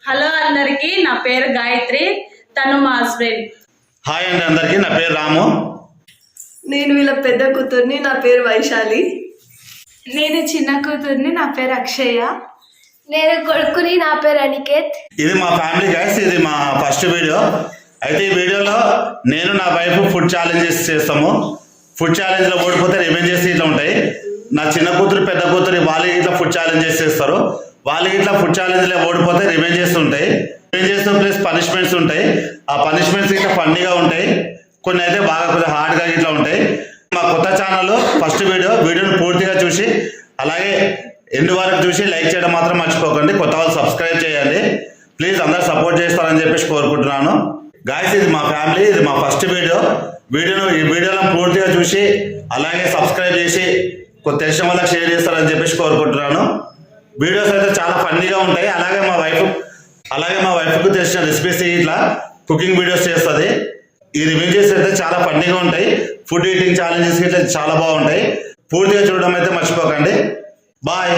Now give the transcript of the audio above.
Hello అందరికి, నా పేరు గాయత్రి, తను మా హస్బెండ్. హాయ్ అండి అందరికి, నా పేరు రాము. నేను వీళ్ళ పెద్ద కూతుర్ని, నా పేరు వైశాలి. నేను చిన్న కూతుర్ని, నా పేరు అక్షయ. నేను కొడుకుని, నా పేరు అనికేత్. ఇది మా ఫ్యామిలీ గైస్, ఇది మా ఫస్ట్ వీడియో. అయితే ఈ వీడియోలో నేను నా వైఫ్ ఫుడ్ ఛాలెంజెస్ చేస్తాము. ఫుడ్ ఛాలెంజ్లో ఓడిపోతే రివెంజెస్ ఇట్లా ఉంటాయి. నా చిన్న కూతురు పెద్ద కూతురు వాళ్ళకి ఇట్లా ఫుడ్ ఛాలెంజెస్ చేస్తారు. వాళ్ళకి ఇట్లా ఫుడ్ ఛాలెంజ్లో ఓడిపోతే రివెంజెస్ ఉంటాయి. రివెంజెస్ ప్లస్ పనిష్మెంట్స్ ఉంటాయి. ఆ పనిష్మెంట్స్ ఇట్లా ఫన్నీగా ఉంటాయి, కొన్ని అయితే బాగా కొంచెం హార్డ్గా ఇట్లా ఉంటాయి. మా కొత్త ఛానల్ ఫస్ట్ వీడియోని పూర్తిగా చూసి అలాగే ఎండ్ వరకు చూసి లైక్ చేయడం మాత్రం మర్చిపోకండి. కొత్త వాళ్ళు సబ్స్క్రైబ్ చేయండి ప్లీజ్. అందరు సపోర్ట్ చేస్తారని చెప్పేసి కోరుకుంటున్నాను. గాయస్, ఇది మా ఫ్యామిలీ, ఇది మా ఫస్ట్ ఈ వీడియోలో పూర్తిగా చూసి అలాగే సబ్స్క్రైబ్ చేసి తెలిసిన వాళ్ళకి షేర్ చేస్తారని చెప్పేసి కోరుకుంటున్నాను. వీడియోస్ అయితే చాలా ఫన్నీగా ఉంటాయి. అలాగే మా వైఫ్కు తెలిసిన రెసిపీస్ ఇట్లా కుకింగ్ వీడియోస్ చేస్తుంది. ఈ రివ్యూస్ అయితే చాలా ఫన్నీగా ఉంటాయి. ఫుడ్ ఈటింగ్ ఛాలెంజెస్ ఇట్లా చాలా బాగుంటాయి. పూర్తిగా చూడడం అయితే మర్చిపోకండి. బాయ్.